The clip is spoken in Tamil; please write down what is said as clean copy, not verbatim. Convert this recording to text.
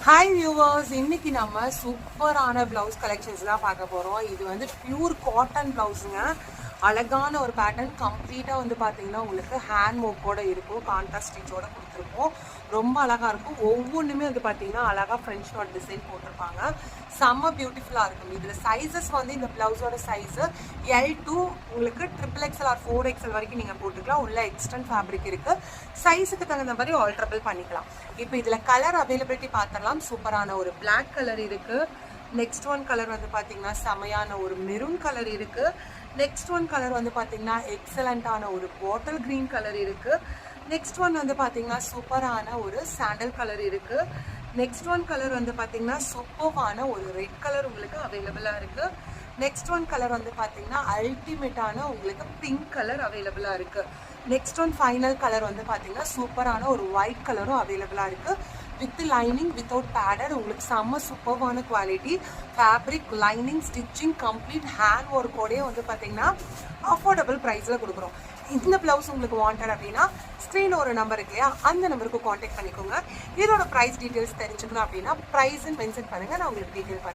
ஹாய் வியூவர்ஸ், இன்னைக்கு நம்ம சூப்பரான ப்ளவுஸ் கலெக்ஷன்ஸ் தான் பார்க்க போகிறோம். இது வந்து பியூர் காட்டன் ப்ளவுஸுங்க. அழகான ஒரு பேட்டர்ன், கம்ப்ளீட்டாக வந்து பார்த்தீங்கன்னா உங்களுக்கு ஹேண்ட் ஒர்க்கோட இருக்கும், கான்ட்ராஸ்ட் ஸ்டிச்சோட கொடுத்துருப்போம். ரொம்ப அழகாக இருக்கும். ஒவ்வொன்றுமே வந்து பார்த்தீங்கன்னா அழகாக ஃப்ரெஞ்ச் நாட் டிசைன் போட்டிருப்பாங்க. செம்ம பியூட்டிஃபுல்லாக இருக்கும். இதில் சைஸஸ் வந்து இந்த ப்ளவுஸோட சைஸு L2 உங்களுக்கு XXL ஆர் 4XL வரைக்கும் நீங்கள் போட்டுக்கலாம். உள்ள எக்ஸ்டர்ன் ஃபேப்ரிக் இருக்குது. சைஸுக்கு தகுந்த மாதிரி ஆல்ட்ரபிள் பண்ணிக்கலாம். இப்போ இதில் கலர் அவைலபிலிட்டி பார்த்துடலாம். சூப்பரான ஒரு பிளாக் கலர் இருக்குது. நெக்ஸ்ட் ஒன் கலர் வந்து பார்த்தீங்கன்னா செமையான ஒரு மெரூன் கலர் இருக்குது. நெக்ஸ்ட் ஒன் கலர் வந்து பார்த்தீங்கன்னா எக்ஸலண்ட்டான ஒரு பாட்டில் க்ரீன் கலர் இருக்குது. நெக்ஸ்ட் ஒன் வந்து பார்த்தீங்கன்னா சூப்பரான ஒரு சாண்டல் கலர் இருக்குது. நெக்ஸ்ட் ஒன் கலர் வந்து பார்த்தீங்கன்னா சூப்பரான ஒரு ரெட் கலர் உங்களுக்கு அவைலபிளாக இருக்குது. நெக்ஸ்ட் ஒன் கலர் வந்து பார்த்தீங்கன்னா அல்டிமேட்டான உங்களுக்கு பிங்க் கலர் அவைலபிளாக இருக்குது. நெக்ஸ்ட் ஒன் ஃபைனல் கலர் வந்து பார்த்தீங்கன்னா சூப்பரான ஒரு ஒயிட் கலரும் அவைலபிளாக இருக்குது. வித் லைனிங், வித்தவுட் பேடட், உங்களுக்கு செம்ம சூப்பர்வான quality. Fabric, lining, stitching, complete hand ஒர்க்கோடே வந்து பார்த்தீங்கன்னா அஃபோர்டபுள் ப்ரைஸில் கொடுக்குறோம். இந்த ப்ளவுஸ் உங்களுக்கு வாண்டட் அப்படின்னா ஸ்க்ரீனில் ஒரு நம்பர் இருக்கு இல்லையா, அந்த நம்பருக்கு காண்டாக்ட் பண்ணிக்கோங்க. இதோட ப்ரைஸ் டீட்டெயில்ஸ் தெரிஞ்சுக்கணும் அப்படின்னா ப்ரைஸ்ன்னு மென்ஷன் பண்ணுங்கள், நான் உங்களுக்கு டீட்டெயில்